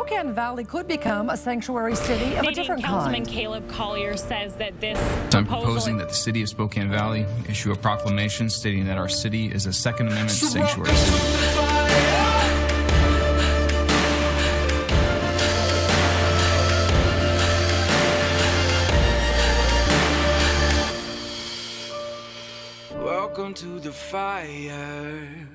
Spokane Valley could become a sanctuary city of a different Councilman kind. Caleb Collier says that this I'm proposing that the city of Spokane Valley issue a proclamation stating that our city is a Second Amendment sanctuary city. Welcome to the fire.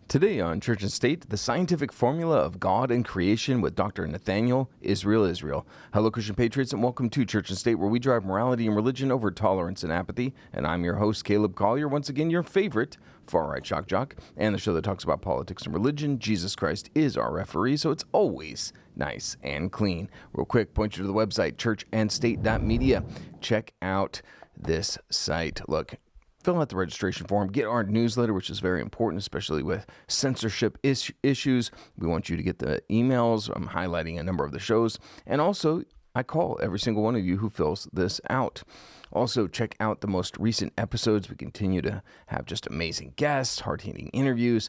Today on Church and State, the scientific formula of God and creation with Dr. Nathanael-Israel. Hello, Christian Patriots, and welcome to Church and State, where we drive morality and religion over tolerance and apathy. And I'm your host, Caleb Collier, once again, your favorite far-right shock jock, and the show that talks about politics and religion. Jesus Christ is our referee, so it's always nice and clean. Real quick, point you to the website, churchandstate.media. Check out this site. Look, fill out the registration form, get our newsletter, which is very important, especially with censorship issues. We want you to get the emails. I'm highlighting a number of the shows. And also, I call every single one of you who fills this out. Also, check out the most recent episodes. We continue to have just amazing guests, hard-hitting interviews.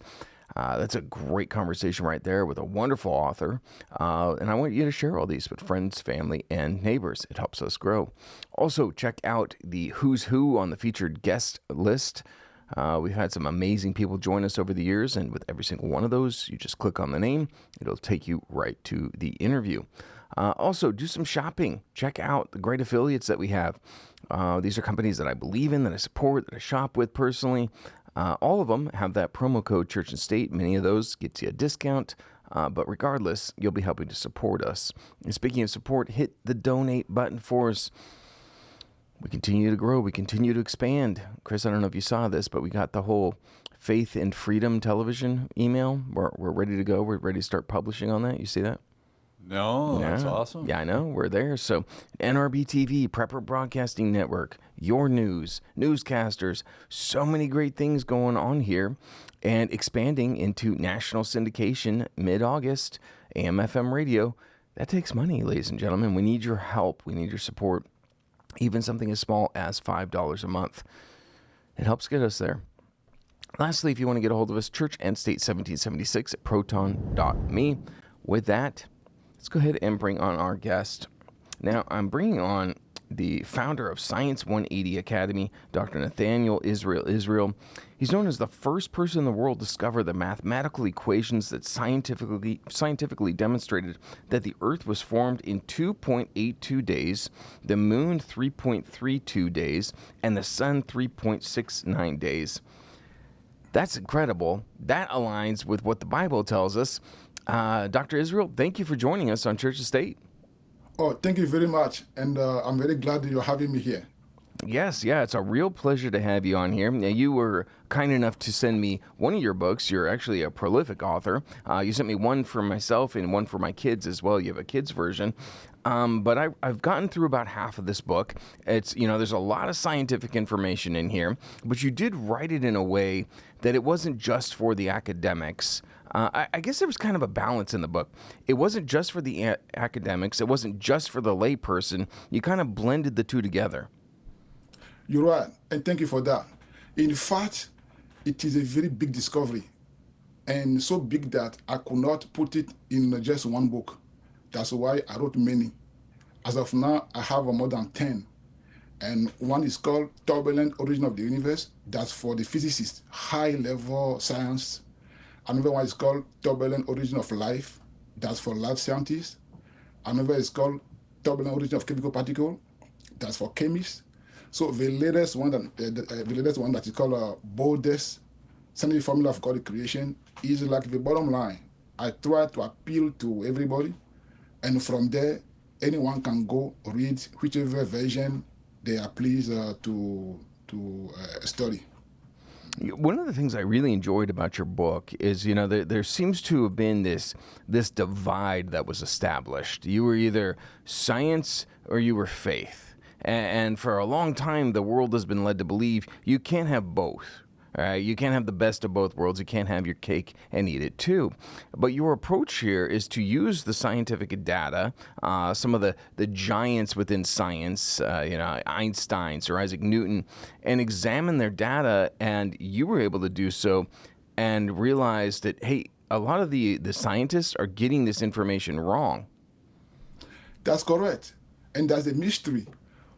That's a great conversation right there with a wonderful author. And I want you to share all these with friends, family, and neighbors. It helps us grow. Also, check out the Who's Who on the featured guest list. We've had some amazing people join us over the years, and with every single one of those, you just click on the name. It'll take you right to the interview. Also, do some shopping. Check out the great affiliates that we have. These are companies that I believe in, that I support, that I shop with personally. All of them have that promo code Church and State. Many of those gets you a discount. But regardless, you'll be helping to support us. And speaking of support, hit the donate button for us. We continue to grow. We continue to expand. Chris, I don't know if you saw this, but we got the whole Faith and Freedom television email. We're ready to go. We're ready to start publishing on that. You see that? No, that's awesome. Yeah, I know. We're there. So NRBTV, Prepper Broadcasting Network, your news, newscasters, so many great things going on here and expanding into national syndication mid-August, AM/FM radio. That takes money, ladies and gentlemen. We need your help. We need your support. Even something as small as $5 a month. It helps get us there. Lastly, if you want to get a hold of us, churchandstate1776 at proton.me. With that, let's go ahead and bring on our guest. Now, I'm bringing on the founder of Science 180 Academy, Dr. Nathanael-Israel. He's known as the first person in the world to discover the mathematical equations that scientifically demonstrated that the Earth was formed in 2.82 days, the Moon 3.32 days, and the Sun 3.69 days. That's incredible. That aligns with what the Bible tells us. Dr. Israel, thank you for joining us on Church and State. Oh, thank you very much. And I'm very glad that you're having me here. Yes, it's a real pleasure to have you on here. Now, you were kind enough to send me one of your books. You're actually a prolific author. You sent me one for myself and one for my kids as well. You have a kids version. But I've gotten through about half of this book. It's, there's a lot of scientific information in here, but you did write it in a way that it wasn't just for the academics. I guess there was kind of a balance in the book. It wasn't just for the academics. It wasn't just for the layperson. You kind of blended the two together. You're right, and thank you for that. In fact, it is a very big discovery, and so big that I could not put it in just one book. That's why I wrote many. As of now, I have more than 10. And one is called Turbulent Origin of the Universe. That's for the physicists, high-level science. Another one is called Turbulent Origin of Life. That's for life scientists. Another is called Turbulent Origin of Chemical Particle. That's for chemists. So the latest one that is called boldest scientific formula of God creation is like the bottom line. I try to appeal to everybody, and from there, anyone can go read whichever version they are pleased to study. One of the things I really enjoyed about your book is, there seems to have been this divide that was established. You were either science or you were faith. And for a long time, the world has been led to believe you can't have both. All right? You can't have the best of both worlds. You can't have your cake and eat it too. But your approach here is to use the scientific data, some of the giants within science, Einstein, Sir Isaac Newton, and examine their data. And you were able to do so and realize that, hey, a lot of the scientists are getting this information wrong. That's correct. And that's a mystery.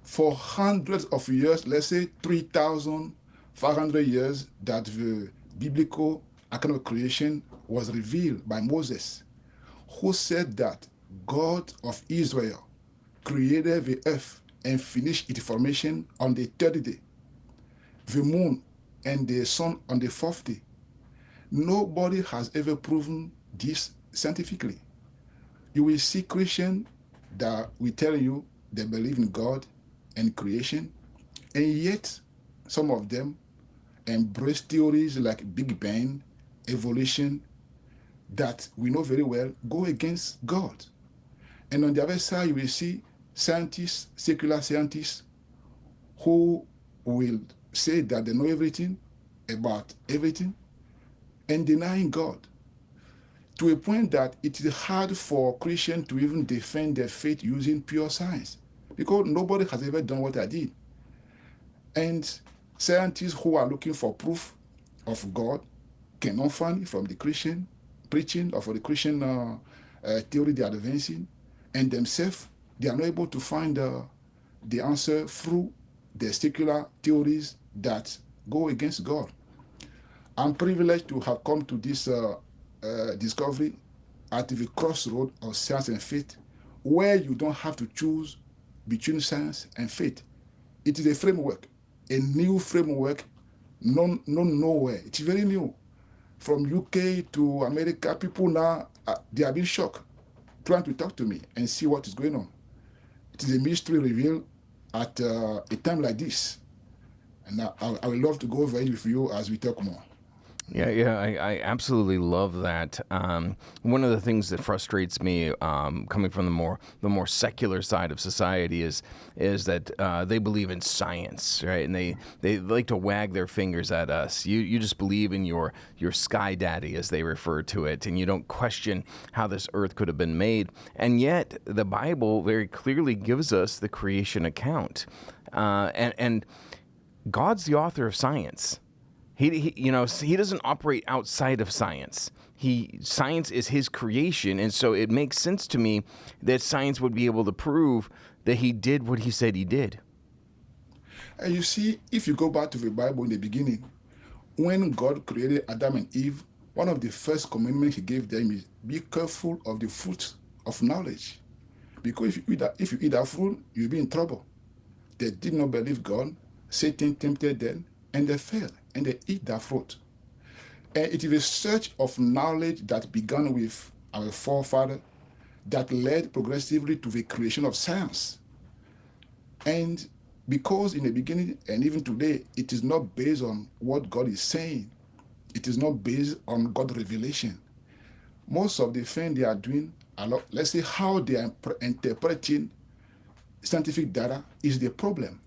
For hundreds of years, let's say 3,500 years, that the biblical account of creation was revealed by Moses, who said that God of Israel created the earth and finished its formation on the third day, the moon and the sun on the fourth day. Nobody has ever proven this scientifically. You will see Christians that will tell you they believe in God and creation, and yet some of them embrace theories like Big Bang, evolution, that we know very well go against God. And on the other side, you will see scientists, secular scientists, who will say that they know everything about everything and denying God, to a point that it is hard for Christians to even defend their faith using pure science, because nobody has ever done what I did. And scientists who are looking for proof of God cannot find it from the Christian preaching or for the Christian theory they are advancing, and themselves, they are not able to find the answer through the secular theories that go against God. I'm privileged to have come to this discovery at the crossroad of science and faith, where you don't have to choose between science and faith. It is a framework, a new framework, known nowhere. It's very new. From UK to America, people now, they are being shocked, trying to talk to me and see what is going on. It is a mystery revealed at a time like this. And I would love to go over it with you as we talk more. Yeah, I absolutely love that. One of the things that frustrates me, coming from the more secular side of society, is that they believe in science, right? And they like to wag their fingers at us. You just believe in your sky daddy, as they refer to it, and you don't question how this earth could have been made. And yet, the Bible very clearly gives us the creation account, and God's the author of science. He doesn't operate outside of science. Science is his creation, and so it makes sense to me that science would be able to prove that he did what he said he did. And you see, if you go back to the Bible in the beginning, when God created Adam and Eve, one of the first commandments he gave them is, be careful of the fruit of knowledge. Because if you eat that fruit, you'll be in trouble. They did not believe God. Satan tempted them, and they failed, and they eat that fruit. And it is a search of knowledge that began with our forefather that led progressively to the creation of science. And because in the beginning, and even today, it is not based on what God is saying, it is not based on God's revelation. Most of the things they are doing, let's say how they are interpreting scientific data is the problem.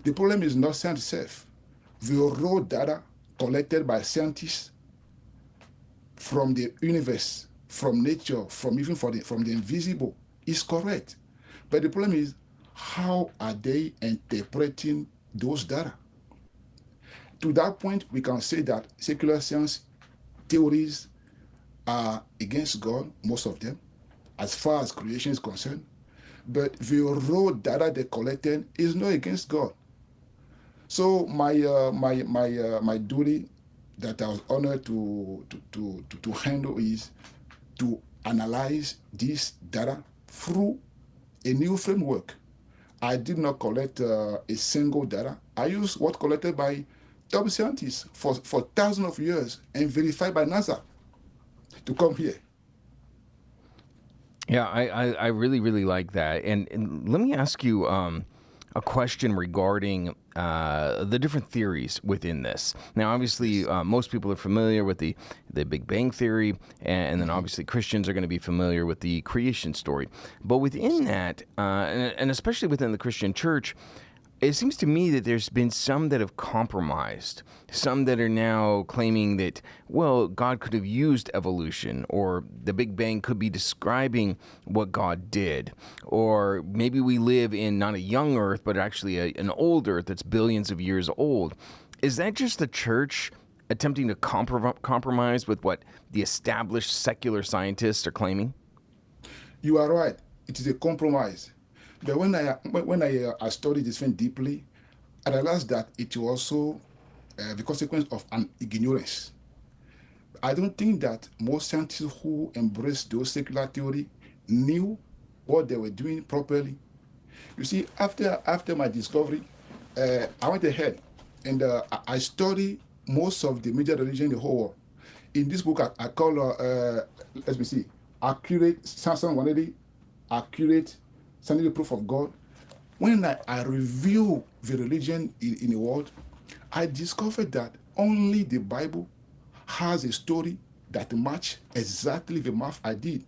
The problem is not science itself. The raw data collected by scientists from the universe, from nature, from the invisible is correct. But the problem is, how are they interpreting those data? To that point, we can say that secular science theories are against God, most of them, as far as creation is concerned. But the raw data they collected is not against God. So my duty that I was honored to handle is to analyze this data through a new framework. I did not collect a single data. I used what collected by top scientists for thousands of years and verified by NASA to come here. Yeah, I really, really like that. And let me ask you a question regarding the different theories within this. Now, obviously, most people are familiar with the Big Bang Theory, and then obviously Christians are going to be familiar with the creation story. But within that, and especially within the Christian church, it seems to me that there's been some that have compromised, some that are now claiming that, well, God could have used evolution, or the Big Bang could be describing what God did, or maybe we live in not a young earth, but actually an old earth that's billions of years old. Is that just the church attempting to compromise with what the established secular scientists are claiming? You are right. It is a compromise. But when I studied this thing deeply, I realized that it was also the consequence of an ignorance. I don't think that most scientists who embraced those secular theory knew what they were doing properly. You see, after my discovery, I went ahead and I studied most of the major religions in the whole world. In this book, I call, let me see, Accurate, Samson 180, Accurate, Scientific Proof of God. When I review the religion in the world, I discovered that only the Bible has a story that match exactly the math I did.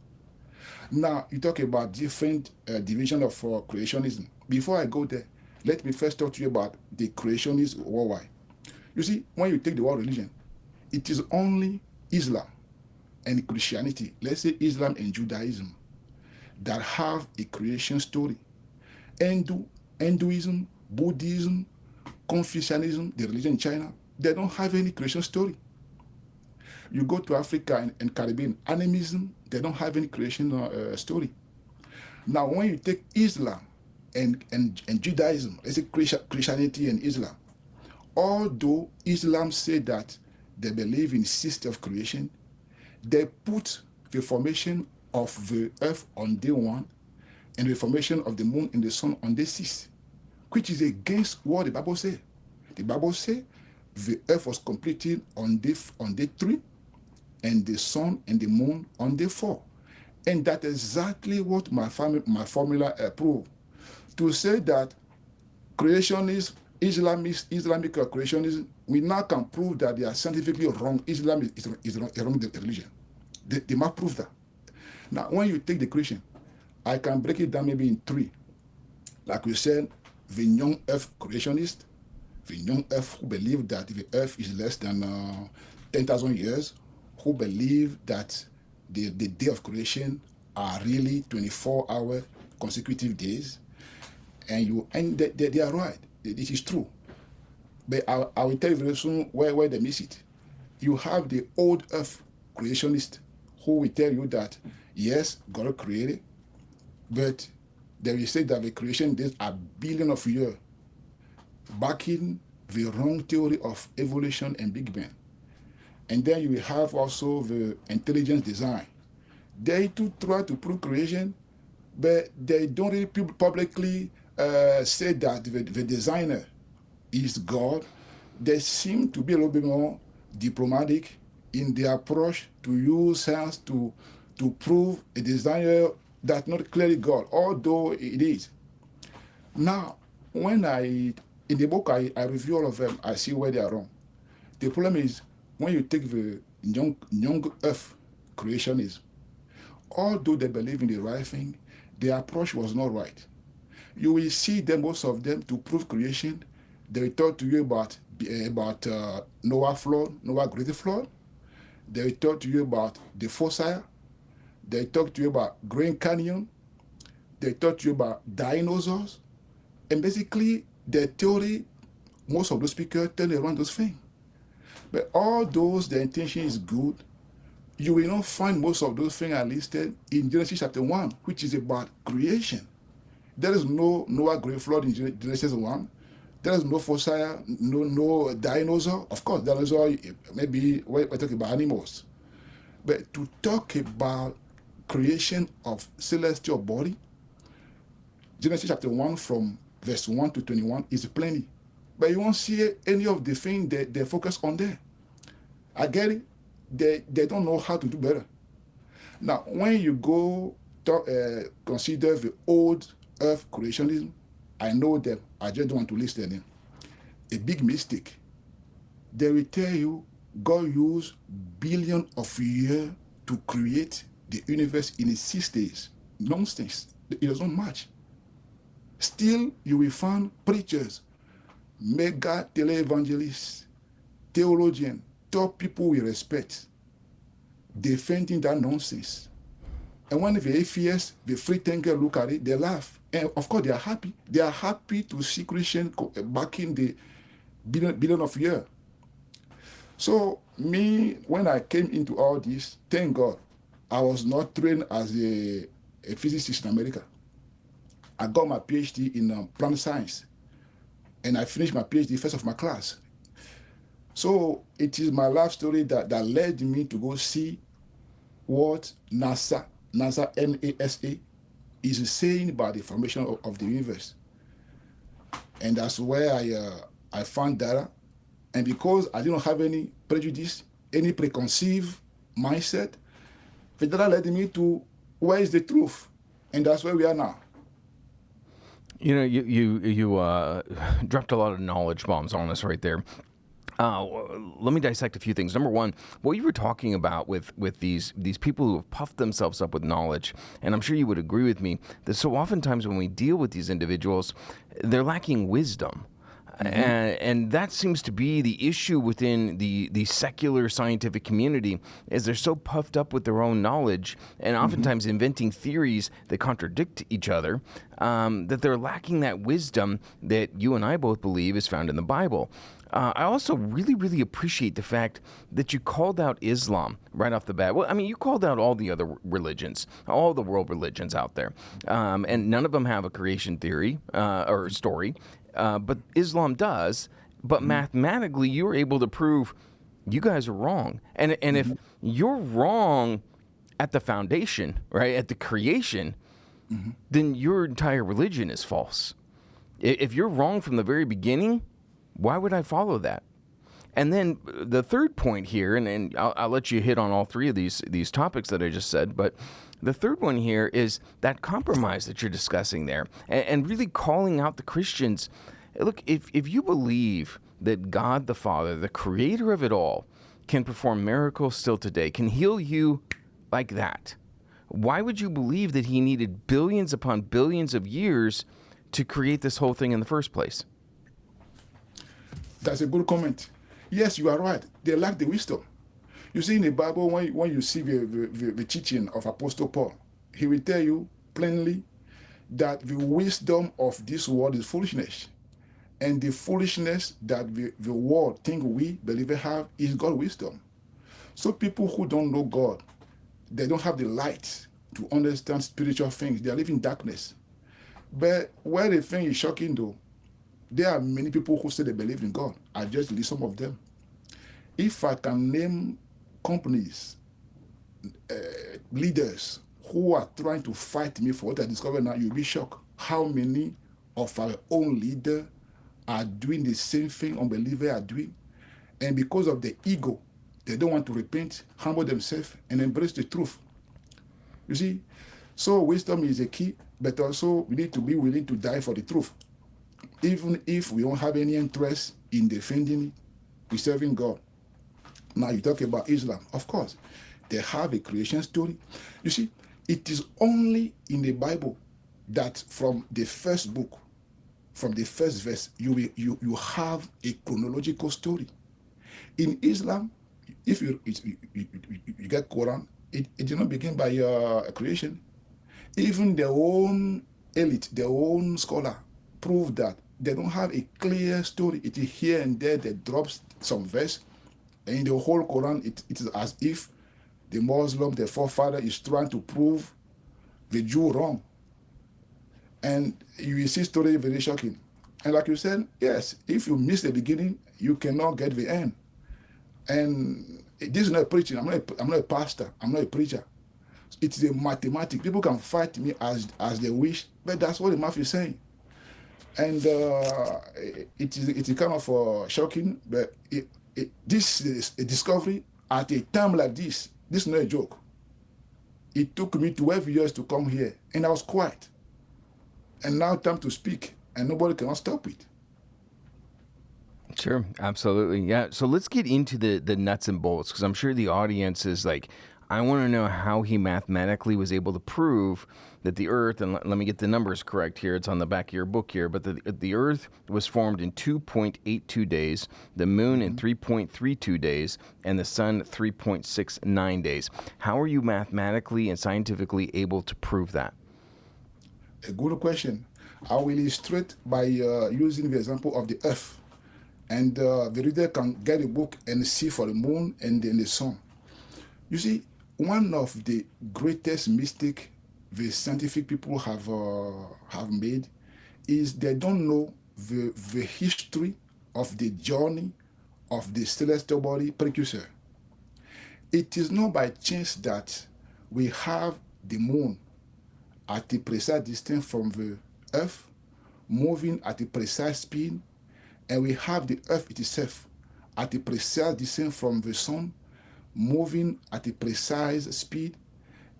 Now, you talk about different division of creationism. Before I go there, let me first talk to you about the creationism worldwide. You see, when you take the world religion, it is only Islam and Christianity, let's say Islam and Judaism, that have a creation story. Hinduism, Buddhism, Confucianism, the religion in China, they don't have any creation story. You go to Africa and Caribbean, animism, they don't have any creation story. Now, when you take Islam and Judaism, let's say Christianity and Islam, although Islam say that they believe in system of creation, they put the formation of the earth on day 1 and the formation of the moon and the sun on day 6, which is against what the Bible says. The Bible says the earth was completed on day 3, and the sun and the moon on day 4. And that's exactly what my formula proved. To say that creationism, Islamic creationism, we now can prove that they are scientifically wrong. Islam is wrong religion. They must prove that. Now, when you take the creation, I can break it down maybe in 3. Like we said, the young earth creationist, the young earth who believe that the earth is less than 10,000 years, who believe that the day of creation are really 24-hour consecutive days, and they are right. This is true. But I will tell you very soon where they miss it. You have the old earth creationist who will tell you that, yes, God created, but they will say that the creation days are billions of years, backing the wrong theory of evolution and Big Bang. And then you will have also the intelligence design. They too try to prove creation, but they don't really publicly say that the designer is God. They seem to be a little bit more diplomatic in their approach to use science to prove a designer that's not clearly God, although it is. Now, when in the book I review all of them, I see where they are wrong. The problem is, when you take the young earth creationism, although they believe in the right thing, their approach was not right. You will see them, most of them, to prove creation. They will talk to you about Noah great flood. They will talk to you about the fossil. They talk to you about Grand Canyon. They talk to you about dinosaurs. And basically, their theory, most of those speakers turn around those things. But all those, the intention is good. You will not find most of those things are listed in Genesis chapter 1, which is about creation. There is no Noah great flood in Genesis 1. There is no fossil, no dinosaur. Of course, dinosaur, maybe we're talking about animals. But to talk about creation of celestial body, Genesis chapter 1 from verse 1 to 21 is plenty. But you won't see any of the things they focus on there. I get it. They don't know how to do better. Now, when you go consider the old earth creationism, I know them. I just don't want to list their name. A big mistake. They will tell you God used billions of years to create the universe in 6 days. Nonsense. It doesn't match. Still, you will find preachers, mega televangelists, theologians, top people we respect, defending that nonsense. And when the atheists, the free thinker look at it, they laugh. And of course, they are happy. They are happy to see Christians back in the billion of years. So me, when I came into all this, thank God, I was not trained as a physicist in America. I got my PhD in plant science, and I finished my PhD first of my class. So it is my life story that led me to go see what NASA is saying about the formation of the universe. And that's where I found data. And because I didn't have any prejudice, any preconceived mindset, the data led me to where is the truth. And that's where we are now. You know, you dropped a lot of knowledge bombs on us right there. Let me dissect a few things. Number one, what you were talking about with these people who have puffed themselves up with knowledge, and I'm sure you would agree with me, that so oftentimes when we deal with these individuals, they're lacking wisdom. And that seems to be the issue within the secular scientific community, is they're so puffed up with their own knowledge and oftentimes inventing theories that contradict each other, that they're lacking that wisdom that you and I both believe is found in the Bible. I also really, really appreciate the fact that you called out Islam right off the bat. Well, I mean, you called out all the other religions, all the world religions out there, and none of them have a creation theory or story. But Islam does. But mathematically, you were able to prove you guys are wrong. And if you're wrong at the foundation, right, at the creation, then your entire religion is false. If you're wrong from the very beginning, why would I follow that? And then the third point here, and I'll let you hit on all three of these topics that I just said, but the third one here is that compromise that you're discussing there, and really calling out the Christians. Look, if you believe that God the Father, the creator of it all, can perform miracles still today, can heal you like that, why would you believe that he needed billions upon billions of years to create this whole thing in the first place? That's a good comment. Yes, you are right. They lack the wisdom. You see in the Bible, when you see the teaching of Apostle Paul, he will tell you plainly that the wisdom of this world is foolishness. And the foolishness that the world think we believers have is God's wisdom. So people who don't know God, they don't have the light to understand spiritual things. They are living in darkness. But where the thing is shocking though, there are many people who say they believe in God. I just list some of them. If I can name companies, leaders who are trying to fight me for what I discovered now, you'll be shocked how many of our own leaders are doing the same thing unbelievers are doing. And because of the ego, they don't want to repent, humble themselves, and embrace the truth. You see? So wisdom is a key, but also we need to be willing to die for the truth. Even if we don't have any interest in defending it, we're serving God. Now you talk about Islam. Of course, they have a creation story. You see, it is only in the Bible that from the first book, from the first verse, you have a chronological story. In Islam, if you get Quran, it did not begin by creation. Even their own elite, their own scholar, prove that they don't have a clear story. It is here and there that drops some verse. And in the whole Quran, it is as if the Muslim, the forefather, is trying to prove the Jew wrong. And you will see story very shocking. And like you said, yes, if you miss the beginning, you cannot get the end. And this is not preaching. I'm not a pastor. I'm not a preacher. It is a mathematics. People can fight me as they wish, but that's what the math is saying. And it is kind of shocking, but this is a discovery at a time like this. This is not a joke. It took me 12 years to come here, and I was quiet. And now time to speak, and nobody cannot stop it. Sure, absolutely. Yeah, so let's get into the nuts and bolts, because I'm sure the audience is like, I want to know how he mathematically was able to prove that the Earth, and let me get the numbers correct here, it's on the back of your book here, but the Earth was formed in 2.82 days, the Moon in 3.32 days, and the Sun 3.69 days. How are you mathematically and scientifically able to prove that? A good question. I will illustrate by using the example of the Earth. And the reader can get a book and see for the moon and the sun. You see, one of the greatest mistakes the scientific people have made is they don't know the history of the journey of the celestial body precursor. It is not by chance that we have the moon at a precise distance from the earth, moving at a precise speed, and we have the earth itself at a precise distance from the sun, moving at a precise speed,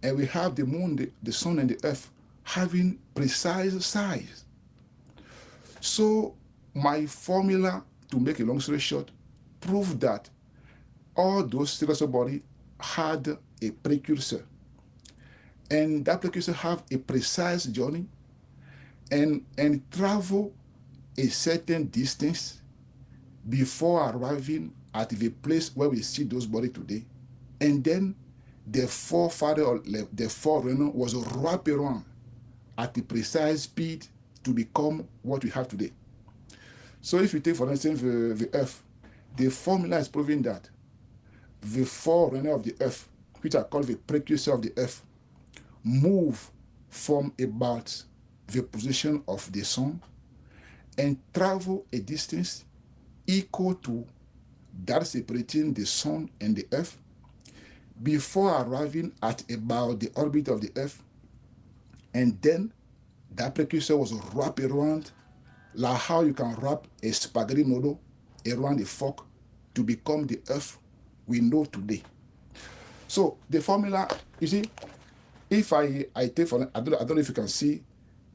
and we have the moon, the sun, and the earth having precise size. So my formula, to make a long story short, proved that all those celestial bodies had a precursor, and that precursor have a precise journey and travel a certain distance before arriving at the place where we see those bodies today. And then the forefather, or the forerunner, was wrapped around at the precise speed to become what we have today. So if you take, for instance, the earth, the formula is proving that the forerunner of the earth, which are called the precursor of the earth, move from about the position of the sun and travel a distance equal to that separating the sun and the earth before arriving at about the orbit of the earth. And then that precursor was wrapped around, like how you can wrap a spaghetti noodle around a fork to become the earth we know today. So the formula, you see, if I take, for, I don't know if you can see,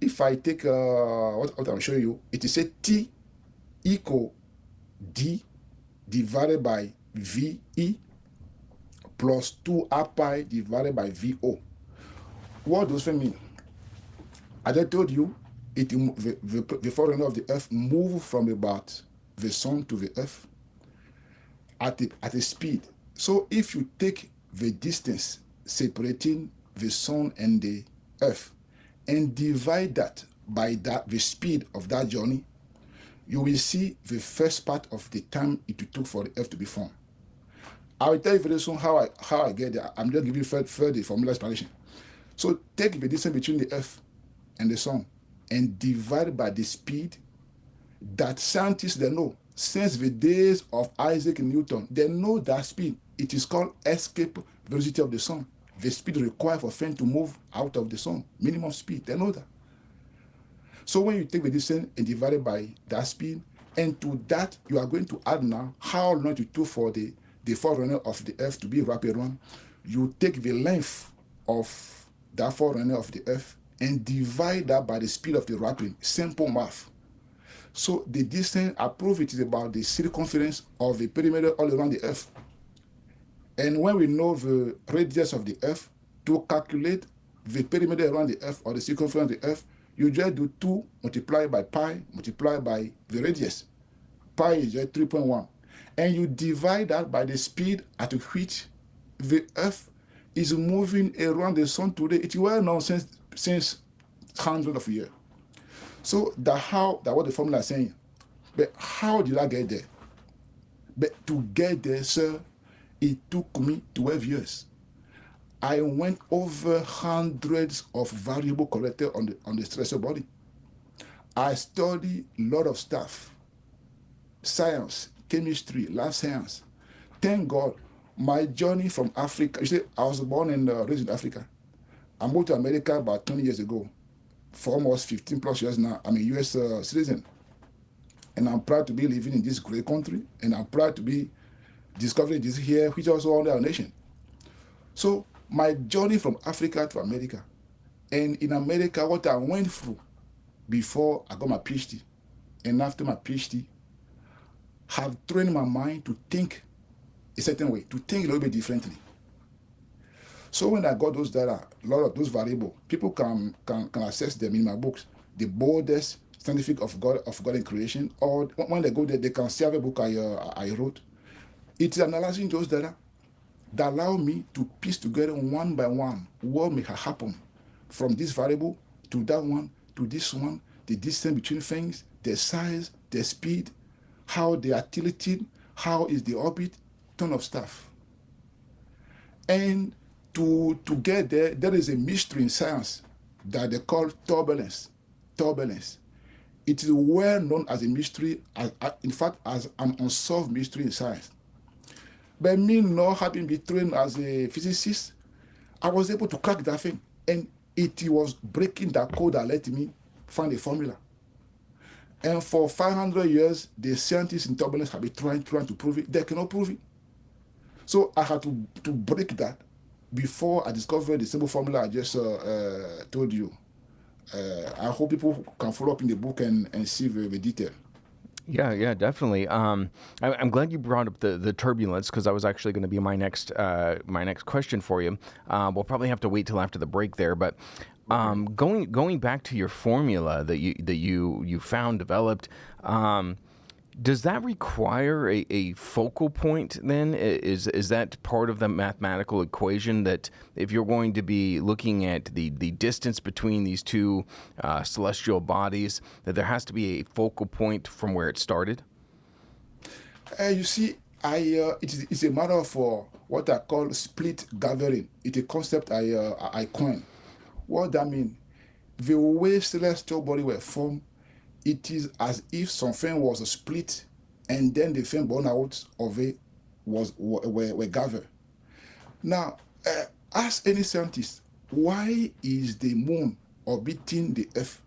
if I take what I'm showing you, it is a T equal D divided by VE plus 2R pi divided by VO. What does that mean? As I told you, the forerunner of the earth move from about the sun to the earth at a speed. So if you take the distance separating the sun and the earth and divide that by the speed of that journey, you will see the first part of the time it took for the earth to be formed. I will tell you very soon how I get there. I'm just giving you further formula explanation. So take the distance between the earth and the sun and divide by the speed that scientists they know. Since the days of Isaac Newton, they know that speed. It is called escape velocity of the sun. The speed required for things to move out of the sun, minimum speed. They know that. So when you take the distance and divide it by that speed, and to that you are going to add now how long it took for the forerunner of the earth to be wrapped around. You take the length of that forerunner of the earth and divide that by the speed of the wrapping. Simple math. So the distance, I prove it is about the circumference of the perimeter all around the earth. And when we know the radius of the earth, to calculate the perimeter around the earth or the circumference of the earth, you just do 2 multiplied by pi multiplied by the radius. Pi is just 3.1. And you divide that by the speed at which the earth is moving around the sun today. It's well known since hundreds of years. So that's what the formula is saying. But how did I get there? But to get there, sir, it took me 12 years. I went over hundreds of variables collected on the celestial body. I studied a lot of stuff. Science, chemistry, life science. Thank God, my journey from Africa, you see, I was born and raised in Africa. I moved to America about 20 years ago. For almost 15 plus years now, I'm a U.S. citizen. And I'm proud to be living in this great country. And I'm proud to be discovering this here, which is also under our nation. So my journey from Africa to America, and in America, what I went through before I got my PhD, and after my PhD, have trained my mind to think a certain way, to think a little bit differently. So when I got those data, a lot of those variables, people can access them in my books. The boldest scientific of God and creation, or when they go there, they can see a book I wrote. It's analyzing those data that allow me to piece together one by one what may have happened from this variable to that one to this one, the distance between things, their size, their speed, how they are tilting, how is the orbit, ton of stuff. And to get there, there is a mystery in science that they call turbulence. Turbulence. It is well known as a mystery, in fact, as an unsolved mystery in science. But me not having been trained as a physicist, I was able to crack that thing. And it was breaking that code that let me find a formula. And for 500 years, the scientists in turbulence have been trying to prove it. They cannot prove it. So I had to break that before I discovered the simple formula I just told you. I hope people can follow up in the book and see the detail. Yeah, definitely. I'm glad you brought up the turbulence, because that was actually going to be my next question for you. We'll probably have to wait till after the break there, but going back to your formula that you found, developed, does that require a focal point then? Is that part of the mathematical equation, that if you're going to be looking at the distance between these two celestial bodies, that there has to be a focal point from where it started? You see, it's a matter of what I call split gathering. It's a concept I coined. What that means, the way celestial bodies were formed, it is as if something was a split, and then the thing born out of it were gathered. Now, ask any scientist, why is the moon orbiting the Earth,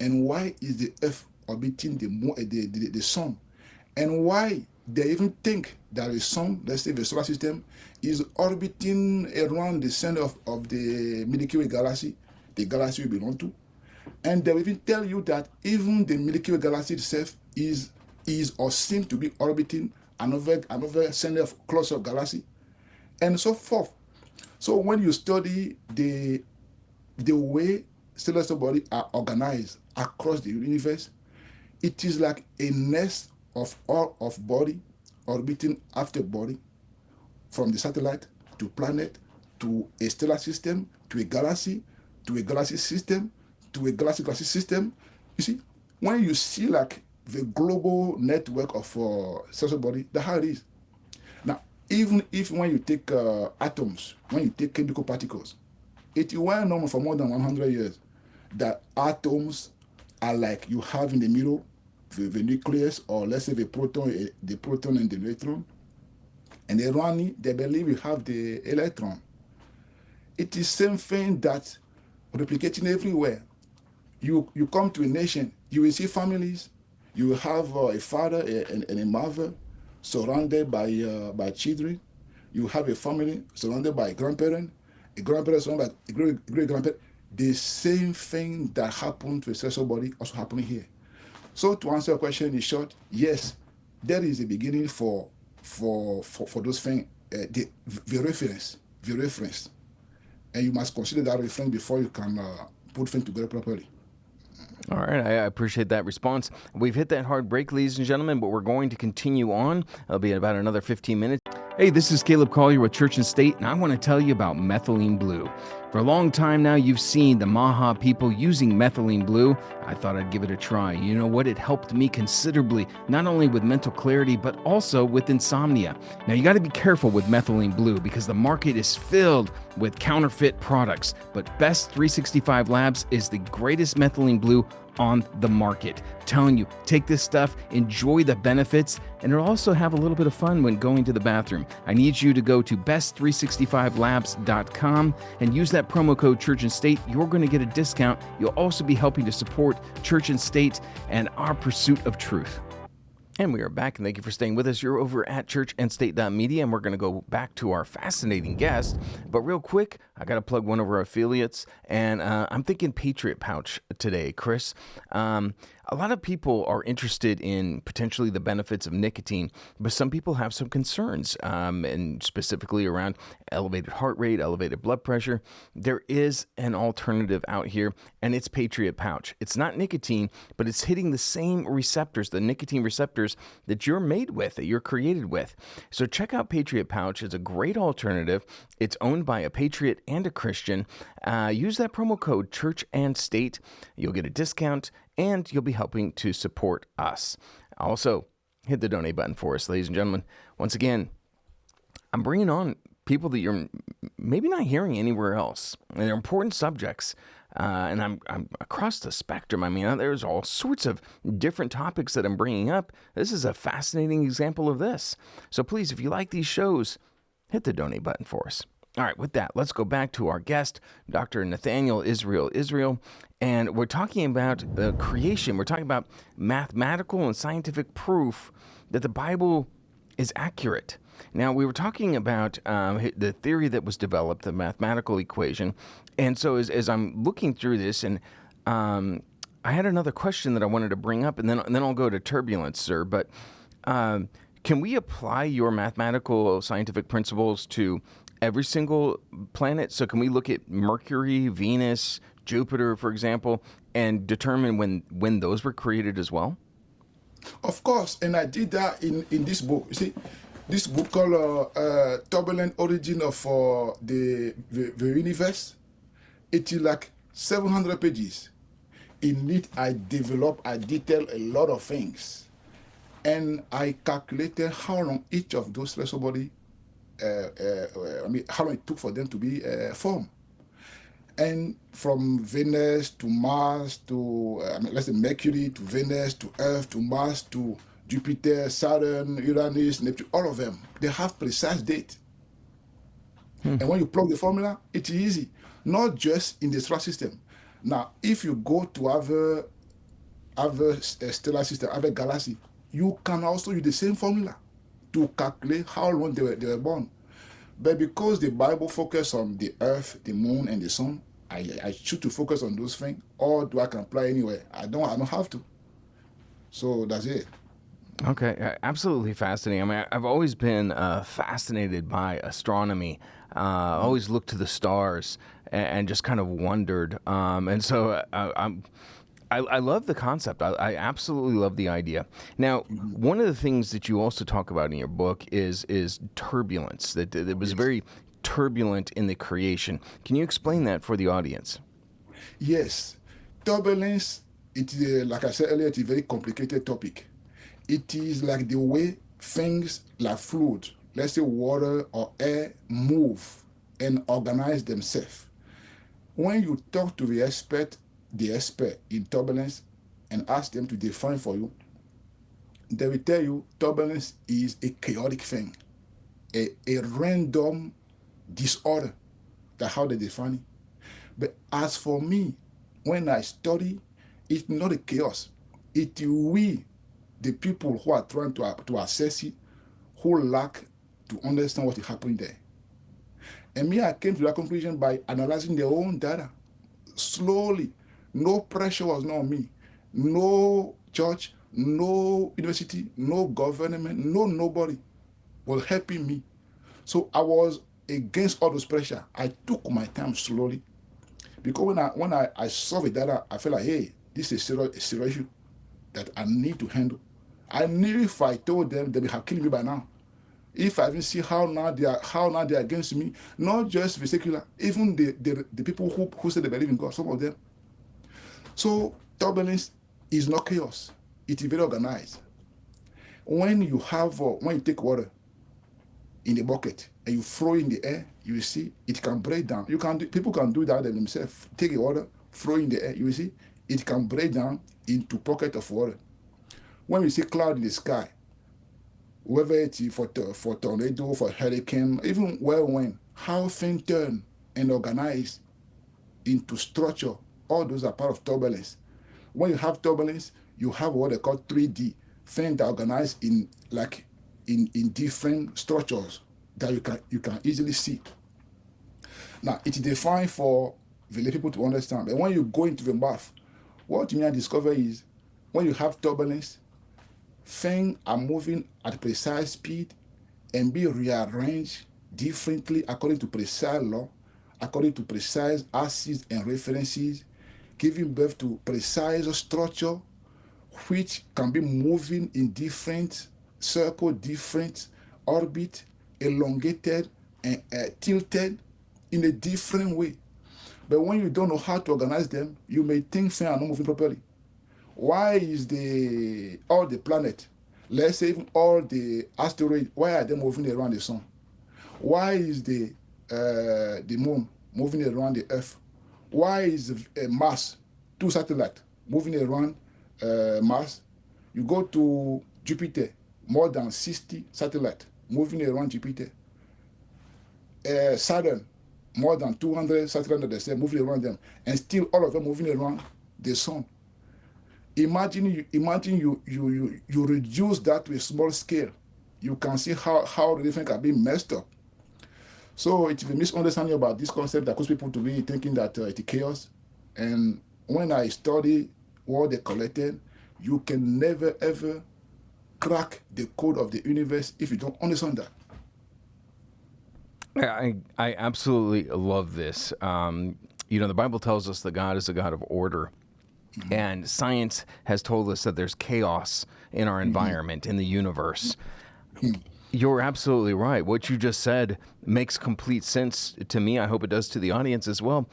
and why is the Earth orbiting the moon, the sun, and why they even think that the sun, let's say the solar system, is orbiting around the center of the Milky Way galaxy, the galaxy we belong to. And they will even tell you that even the Milky Way galaxy itself is or seems to be orbiting another center of cluster of galaxy, and so forth. So when you study the way celestial bodies are organized across the universe, it is like a nest of body orbiting after body, from the satellite to planet to a stellar system to a galaxy system to a galaxy system. You see, when you see like the global network of celestial body, that's how it is. Now, even if when you take atoms, when you take chemical particles, it is well known for more than 100 years that atoms are like you have in the middle the nucleus, or let's say the proton and the neutron, and they believe you have the electron. It is same thing that replicating everywhere. You come to a nation, you will see families. You will have a father and a mother surrounded by children. You have a family surrounded by a grandparent surrounded by a great-grandparent. The same thing that happened to a celestial body also happening here. So to answer your question in short, yes, there is a beginning for those things, the reference. And you must consider that reference before you can put things together properly. All right, I appreciate that response. We've hit that hard break, ladies and gentlemen, but we're going to continue on. It'll be in about another 15 minutes. Hey, this is Caleb Collier with Church and State, and I want to tell you about methylene blue. For a long time now, you've seen the Maha people using methylene blue. I thought I'd give it a try. You know what? It helped me considerably, not only with mental clarity, but also with insomnia. Now, you got to be careful with methylene blue because the market is filled with counterfeit products, but Best 365 Labs is the greatest methylene blue on the market. I'm telling you, take this stuff, enjoy the benefits, and it'll also have a little bit of fun when going to the bathroom. I need you to go to best365labs.com and use that promo code Church and State. You're going to get a discount. You'll also be helping to support Church and State and our pursuit of truth. And we are back, and thank you for staying with us. You're over at churchandstate.media, and we're going to go back to our fascinating guest. But real quick, I got to plug one of our affiliates, and I'm thinking Patriot Pouch today, Chris. A lot of people are interested in potentially the benefits of nicotine, but some people have some concerns, and specifically around elevated heart rate, elevated blood pressure. There is an alternative out here, and it's Patriot Pouch. It's not nicotine, but it's hitting the same receptors, the nicotine receptors that you're made with, that you're created with. So check out Patriot Pouch. It's a great alternative. It's owned by a patriot and a Christian. Use that promo code Church and State. You'll get a discount, and you'll be helping to support us. Also, hit the donate button for us, ladies and gentlemen. Once again, I'm bringing on people that you're maybe not hearing anywhere else. And they're important subjects. And I'm across the spectrum. I mean, there's all sorts of different topics that I'm bringing up. This is a fascinating example of this. So please, if you like these shows, hit the donate button for us. All right, with that, let's go back to our guest, Dr. Nathanael-Israel, and we're talking about creation. We're talking about mathematical and scientific proof that the Bible is accurate. Now, we were talking about the theory that was developed, the mathematical equation, and so as I'm looking through this, and I had another question that I wanted to bring up, and then I'll go to turbulence, sir, but can we apply your mathematical scientific principles to every single planet? So can we look at Mercury, Venus, Jupiter, for example, and determine when those were created as well? Of course, and I did that in this book. You see, this book called Turbulent Origin of the Universe. It is like 700 pages. In it, I detail a lot of things. And I calculated how long each of those celestial bodies, how long it took for them to be formed. And from Venus to Mars to, let's say Mercury to Venus to Earth to Mars to Jupiter, Saturn, Uranus, Neptune, all of them, they have precise date. And when you plug the formula, it's easy. Not just in the solar system. Now, if you go to other stellar system, other galaxy, you can also use the same formula to calculate how long they were born. But because the Bible focuses on the earth, the moon, and the sun, I choose to focus on those things, or do I can apply anywhere? I don't have to. So that's it. Okay, absolutely fascinating. I mean, I've always been fascinated by astronomy. Always looked to the stars and just kind of wondered. And so I love the concept. I absolutely love the idea. Now, one of the things that you also talk about in your book is turbulence. That it was very turbulent in the creation. Can you explain that for the audience? Yes, turbulence. It is like I said earlier. It's a very complicated topic. It is like the way things like fluid, let's say water or air, move and organize themselves. When you talk to the expert in turbulence and ask them to define for you, they will tell you turbulence is a chaotic thing, a random disorder. That's how they define it. But as for me, when I study, it's not a chaos. It we, the people who are trying to assess it, who lack to understand what is happening there. And me, I came to that conclusion by analyzing their own data. Slowly, no pressure was not on me. No church, no university, no government, nobody was helping me. So I was against all those pressure. I took my time slowly. Because when I saw the data, I felt like, hey, this is a serious issue that I need to handle. I knew if I told them, they would have killed me by now. If I even see how now they are against me, not just the secular, even the people who say they believe in God, some of them. So turbulence is not chaos. It is very organized. When you take water in the bucket and you throw in the air, you will see it can break down. People can do that themselves. Take the water, throw in the air, you will see it can break down into pocket of water. When we see cloud in the sky, whether it is for tornado, for hurricane, even whirlwind, how things turn and organize into structure, all those are part of turbulence. When you have turbulence, you have what they call 3D, things that organize in different structures that you can easily see. Now, it is defined for the lay people to understand. But when you go into the math, what you may discover is when you have turbulence, things are moving at precise speed and be rearranged differently according to precise law, according to precise axes and references, giving birth to precise structure, which can be moving in different circle, different orbit, elongated and tilted in a different way. But when you don't know how to organize them, you may think things are not moving properly. Why is all the planet Let's say even all the asteroids, why are they moving around the sun? Why is the moon moving around the Earth? Why is Mars, 2 satellites, moving around Mars? You go to Jupiter, more than 60 satellites moving around Jupiter. Saturn, more than 200 satellites moving around them, and still all of them moving around the sun. Imagine you reduce that to a small scale. You can see how the different can be messed up. So it's a misunderstanding about this concept that causes people to be thinking that it's chaos. And when I study what they collected, you can never ever crack the code of the universe if you don't understand that. I absolutely love this. The Bible tells us that God is a God of order. Mm-hmm. And science has told us that there's chaos in our environment, in the universe. Mm-hmm. You're absolutely right. What you just said makes complete sense to me. I hope it does to the audience as well.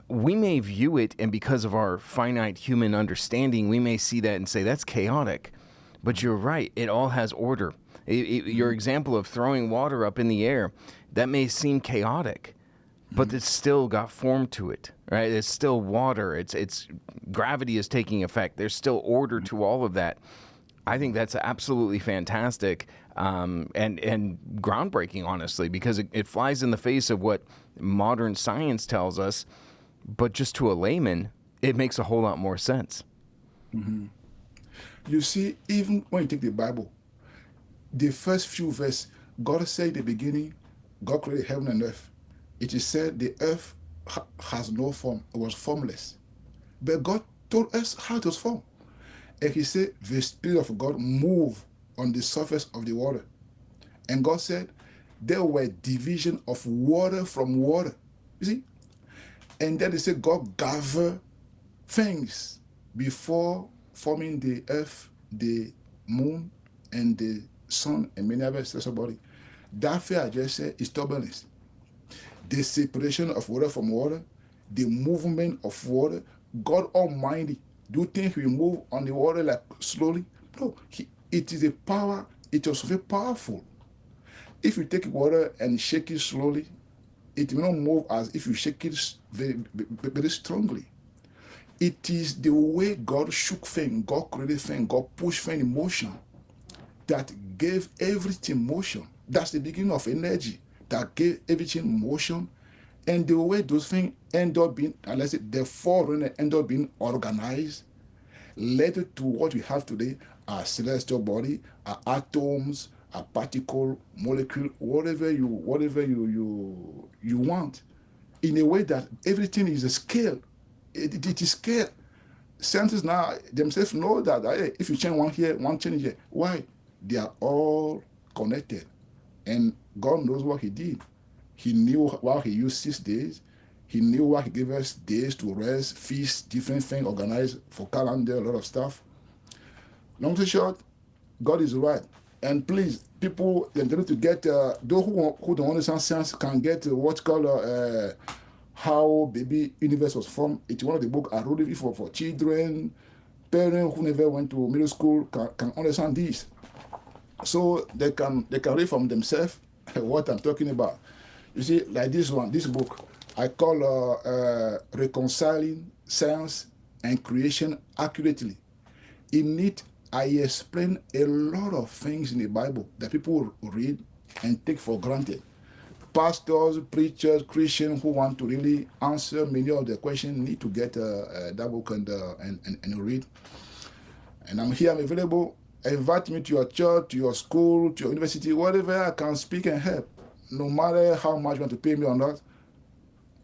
We may view it, and because of our finite human understanding, we may see that and say, that's chaotic. But you're right. It all has order. Your example of throwing water up in the air, that may seem chaotic, but it's still got form to it, right? It's still water. It's gravity is taking effect. There's still order to all of that. I think that's absolutely fantastic and groundbreaking, honestly, because it flies in the face of what modern science tells us, but just to a layman, it makes a whole lot more sense. Mm-hmm. You see, even when you take the Bible, the first few verses, God said in the beginning, God created heaven and earth. It is said the earth has no form. It was formless. But God told us how it was formed. And he said, the Spirit of God moved on the surface of the water. And God said, there were division of water from water. You see? And then they said, God gathered things before forming the earth, the moon, and the sun, and many other celestial bodies. That thing I just said is turbulence. The separation of water from water, the movement of water. God Almighty, do you think he will move on the water like slowly? No, it is a power, it was very powerful. If you take water and shake it slowly, it will not move as if you shake it very, very strongly. It is the way God shook things, God created things, God pushed things in motion that gave everything motion. That's the beginning of energy that gave everything motion. And the way those things end up being, let's say, the forerunner end up being organized, led to what we have today, our celestial body, our atoms, our particle, molecule, whatever you want, in a way that everything is a scale. It is scale. Scientists now themselves know that if you change one here, one change here. Why? They are all connected. And God knows what he did. He knew why he used 6 days. He knew why he gave us days to rest, feasts, different things organized for calendar, a lot of stuff. Long story short, God is right. And please, people, they need to get, those who don't understand science can get what's called How Baby Universe Was Formed. It's one of the books I wrote it for children. Parents who never went to middle school can understand this. So they can read from themselves what I'm talking about. You see, like this book, I call Reconciling Science and Creation Accurately. In it, I explain a lot of things in the Bible that people read and take for granted. Pastors, preachers, Christians who want to really answer many of the questions need to get that book and read. And I'm here, I'm available. Invite me to your church, to your school, to your university, whatever I can speak and help. No matter how much you want to pay me or not,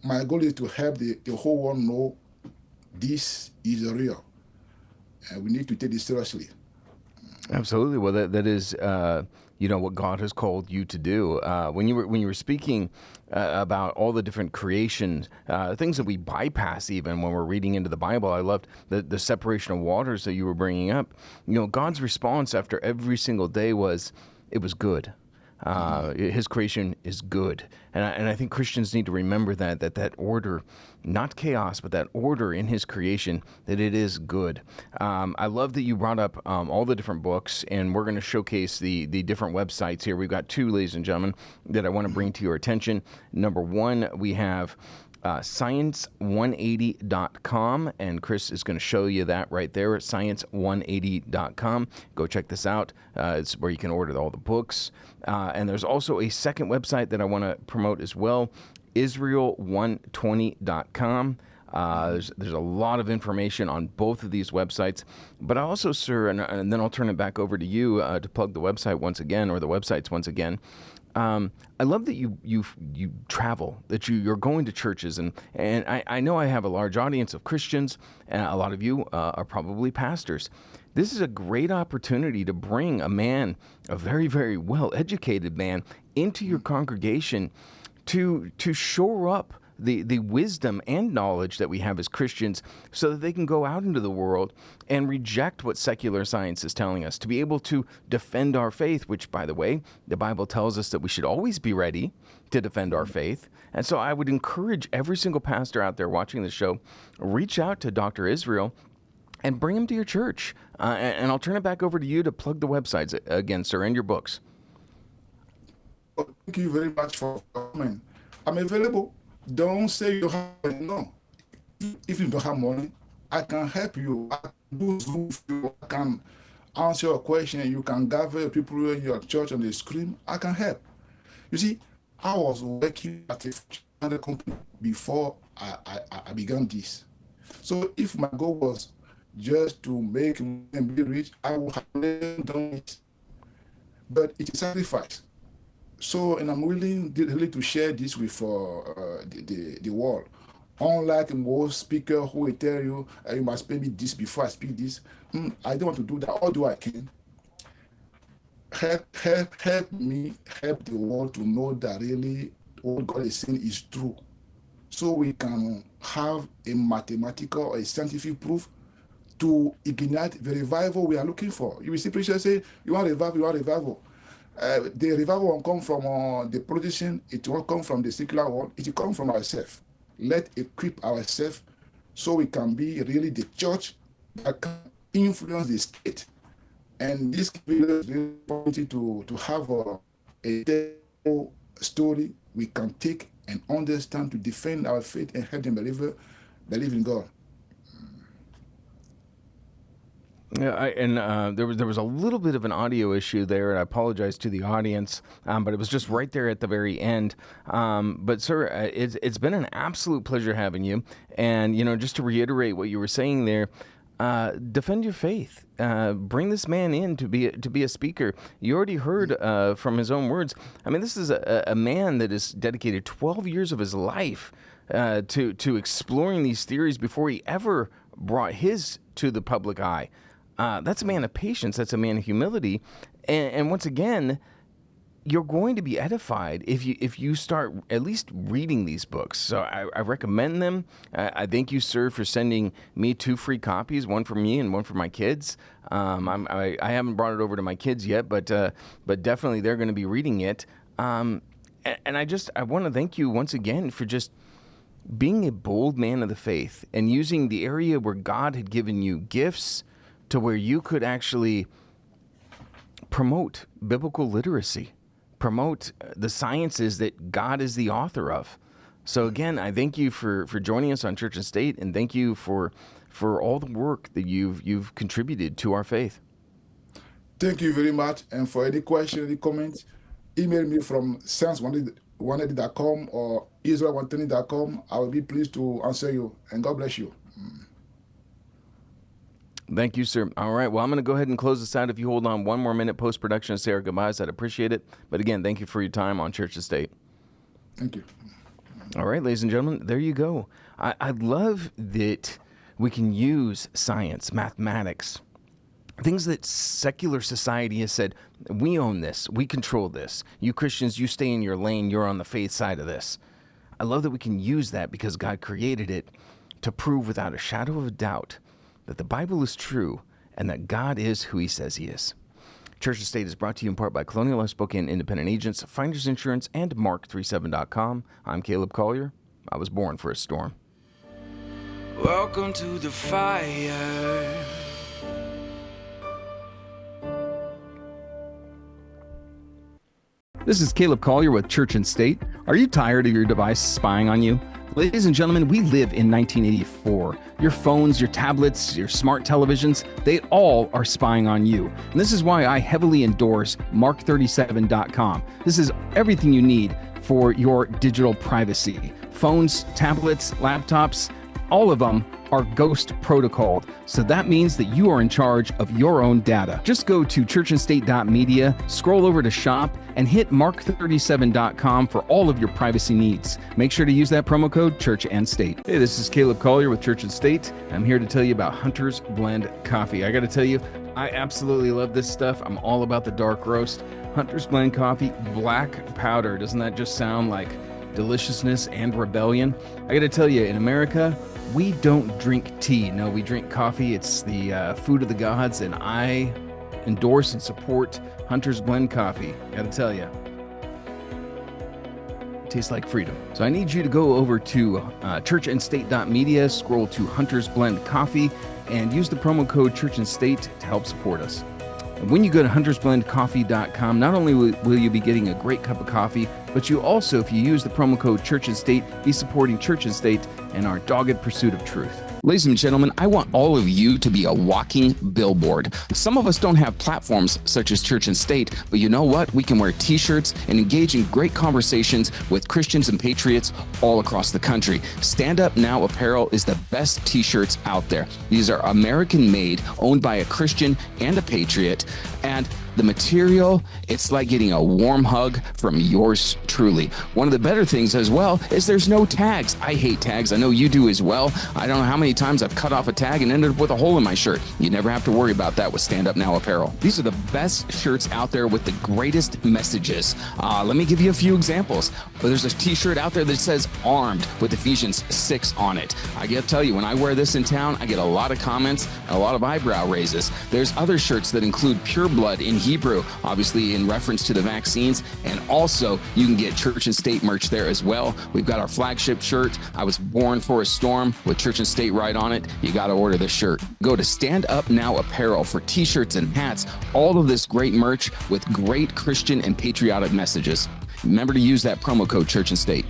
my goal is to help the whole world know this is real. And we need to take this seriously. Absolutely. Well, that is, what God has called you to do. When you were speaking about all the different creations, things that we bypass even when we're reading into the Bible, I loved the separation of waters that you were bringing up. God's response after every single day was, it was good. His creation is good. And I think Christians need to remember that order, not chaos, but that order in his creation, that it is good. I love that you brought up all the different books, and we're going to showcase the different websites here. We've got two, ladies and gentlemen, that I want to bring to your attention. Number one, we have science180.com, and Chris is going to show you that right there at science180.com. Go check this out. It's where you can order all the books. And there's also a second website that I want to promote as well, Israel120.com. There's a lot of information on both of these websites. But I also, sir, and then I'll turn it back over to you to plug the website once again, or the websites once again. I love that you travel, that you're going to churches, and I know I have a large audience of Christians, and a lot of you are probably pastors. This is a great opportunity to bring a man, a very, very well-educated man, into your congregation to shore up the wisdom and knowledge that we have as Christians, so that they can go out into the world and reject what secular science is telling us, to be able to defend our faith, which, by the way, the Bible tells us that we should always be ready to defend our faith. And so I would encourage every single pastor out there watching the show, reach out to Dr. Israel and bring him to your church. And I'll turn it back over to you to plug the websites again, sir, and your books. Thank you very much for coming. I'm available. Don't say you have money. No. If you don't have money, I can help you. I can do Zoom for you. I can answer your question. You can gather people in your church on the screen. I can help. You see, I was working at a company before I began this. So if my goal was just to make and be rich, I would have done it. But it's a sacrifice. So, and I'm willing really to share this with the world. Unlike most speakers who will tell you, you must pay me this before I speak this, I don't want to do that. All do I can. Help me help the world to know that really what God is saying is true. So we can have a mathematical or a scientific proof to ignite the revival we are looking for. You will see preachers say, you want revival, you want revival. The revival won't come from the politician, it won't come from the secular world, it will come from ourselves. Let's equip ourselves so we can be really the church that can influence the state. And this is really important to have a story we can take and understand to defend our faith and help them believe in God. Yeah, there was a little bit of an audio issue there, and I apologize to the audience, but it was just right there at the very end. But sir, it's been an absolute pleasure having you. And just to reiterate what you were saying there, defend your faith. Bring this man in to be a speaker. You already heard from his own words. I mean, this is a man that has dedicated 12 years of his life to exploring these theories before he ever brought his to the public eye. That's a man of patience. That's a man of humility. And once again, you're going to be edified if you start at least reading these books. So I recommend them. I thank you, sir, for sending me 2 free copies, one for me and one for my kids. I haven't brought it over to my kids yet, but definitely they're going to be reading it. And I want to thank you once again for just being a bold man of the faith and using the area where God had given you gifts to where you could actually promote biblical literacy, promote the sciences that God is the author of. So again, I thank you for joining us on Church and State, and thank you for all the work that you've contributed to our faith. Thank you very much. And for any question, any comments, email me from science180.com or Israel120.com. I will be pleased to answer you. And God bless you. Thank you, sir. All right. Well, I'm going to go ahead and close this out. If you hold on one more minute post-production and say our goodbyes, I'd appreciate it. But again, thank you for your time on Church and State. Thank you. All right, ladies and gentlemen, there you go. I love that we can use science, mathematics, things that secular society has said, we own this, we control this. You Christians, you stay in your lane, you're on the faith side of this. I love that we can use that because God created it to prove without a shadow of a doubt that the Bible is true and that God is who he says he is. Church and State is brought to you in part by Colonial Life Spokane Independent Agents, Finders Insurance, and Mark37.com. I'm Caleb Collier. I was born for a storm. Welcome to the fire. This is Caleb Collier with Church and State. Are you tired of your device spying on you? Ladies and gentlemen, we live in 1984. Your phones, your tablets, your smart televisions, they all are spying on you. And this is why I heavily endorse Mark37.com. This is everything you need for your digital privacy. Phones, tablets, laptops, all of them are ghost protocoled. So that means that you are in charge of your own data. Just go to churchandstate.media, scroll over to shop, and hit mark37.com for all of your privacy needs. Make sure to use that promo code Church and State. Hey, this is Caleb Collier with Church and State. I'm here to tell you about Hunter's Blend Coffee. I got to tell you, I absolutely love this stuff. I'm all about the dark roast. Hunter's Blend Coffee, black powder. Doesn't that just sound like deliciousness and rebellion? I got to tell you, in America, we don't drink tea. No, we drink coffee. It's the food of the gods, and I endorse and support Hunter's Blend Coffee. Gotta tell you, it tastes like freedom. So I need you to go over to churchandstate.media, scroll to Hunter's Blend Coffee, and use the promo code Church and State to help support us. And when you go to huntersblendcoffee.com, not only will you be getting a great cup of coffee, but you also, if you use the promo code Church and State, be supporting Church and State and our dogged pursuit of truth. Ladies and gentlemen, I want all of you to be a walking billboard. Some of us don't have platforms such as Church and State, but you know what? We can wear t-shirts and engage in great conversations with Christians and patriots all across the country. Stand Up Now Apparel is the best t-shirts out there. These are American-made, owned by a Christian and a patriot, and the material, it's like getting a warm hug from yours truly. One of the better things as well is there's no tags. I hate tags. I know you do as well. I don't know how many times I've cut off a tag and ended up with a hole in my shirt. You never have to worry about that with Stand Up Now Apparel. These are the best shirts out there with the greatest messages. Let me give you a few examples. There's a t-shirt out there that says Armed with Ephesians 6 on it. I gotta tell you, when I wear this in town, I get a lot of comments and a lot of eyebrow raises. There's other shirts that include pure blood in Hebrew, obviously in reference to the vaccines, and also you can get Church and State merch there as well. We've got our flagship shirt, I Was Born for a Storm, with Church and State right on it. You got to order this shirt. Go to Stand Up Now Apparel for t-shirts and hats, all of this great merch with great Christian and patriotic messages. Remember to use that promo code Church and State.